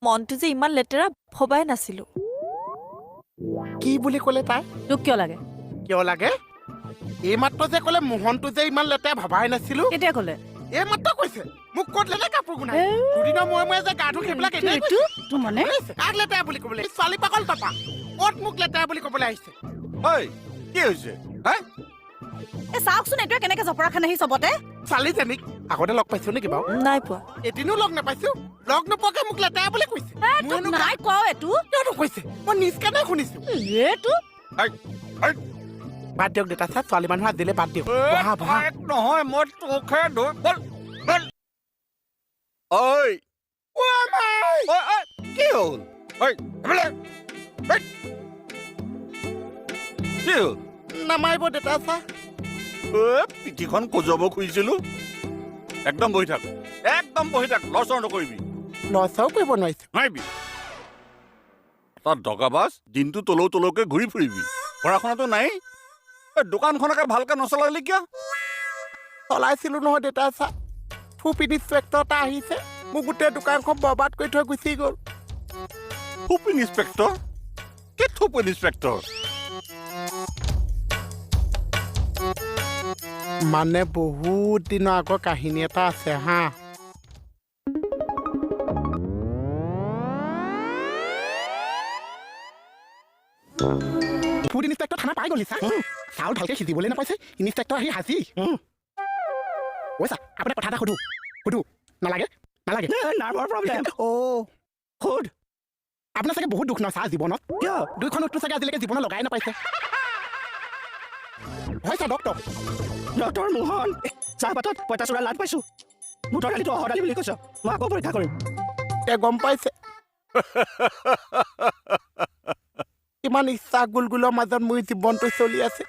মনটো যে ইমান লেতেৰা ভবাই নাছিলো। কি বুলি ক'লে তাই? তোক কিয় লাগে? কিয় লাগে? এইমাত্ৰ যে ক'লে মোহনটো যে ইমান লেতেৰা ভাবাই নাছিলো। কেতিয়া ক'লে? এইমাত্ৰ কৈছে মোক ক'ত লেতেৰা কাপোৰ গুনাই দুদিনৰ মূৰে যে গা ধুই সেইবিলাক এনেই কৈছে। তোৰ মানে কাক লেতেৰা বুলি ক'বলৈ ছোৱালী পাগল পাপা ক'ত মোক লেতেৰা বুলি ক'বলৈ আহিছে? ঐ কি হৈছে হা এ চাওকচোন এইটোৱে কেনেকে জপৰা খান আহি চবতে। ছোৱালীজনীক আগতে লগ পাইছো নেকি বাৰু? নাই পোৱা। এদিনো লগ নাপাইছো। লগ নোপোৱাকে মোক লেতেৰা বুলি কৈছে। নাই কোৱা এইটো কিয়নো কৈছে? মই নিজ কাণে শুনিছো। এইটো বাদ দিয়ক দেউতা চা ছোৱালী মানুহ আজিলে বাদ দিয়ক। বহা বহা। নহয় মই তোকে ধৰি বল বল ঐ কি হ'ল ঐ কি হ'ল নামাৰিব দেউতা চা। পিঠিখন কজাব খুজিছিলো একদম বহি থাক লৰচৰ নকৰিবি লচাও কৰিব নোৱাৰিছো। নোৱাৰিবি তাত দগাবাজ দিনটো তলৌকে ঘূৰি ফুৰিবি পঢ়া শুনাটো নাই দোকানখনকে ভালকে নচলালি কিয়? চলাইছিলো নহয় দেউতা চা। ফুপ ইনস্পেক্টৰ এটা আহিছে মোক গোটেই দোকানখন বৰবাদ কৰি থৈ গুচি গ'ল। থুপ ইনস্পেক্টৰ কি থুপ ইনস্পেক্টৰ? মানে বহুত দিনৰ আগৰ কাহিনী এটা আছে হা। ফুড ইনস্পেক্টৰ থানা পাই গ'লি চা। চাউল ভালকে সিজিবলৈ নাপাইছে ইনস্পেক্টৰ আহি হাজি। ঐ চা আপোনাৰ কথা এটা সুধো নালাগে নাৰ্ভৰ প্ৰব্লেম। সোধ আপোনাৰ চাগে বহুত দুখ ন চা জীৱনত। কিয়? দুইখন উঠটো চাগে আজিলৈকে জীৱনত লগাই নাপাইছে। হয় চা ডক্টৰ মোহন চাহপাতত পঁইতাচোৰা লাট পাইছো। বুটৰ দালিটো অহৰ দালি বুলি কৈছ। মই আকৌ পৰীক্ষা কৰিম। গম পাইছে ইমান ইচ্ছা গুলগুলৰ মাজত মোৰ জীৱনটো চলি আছে।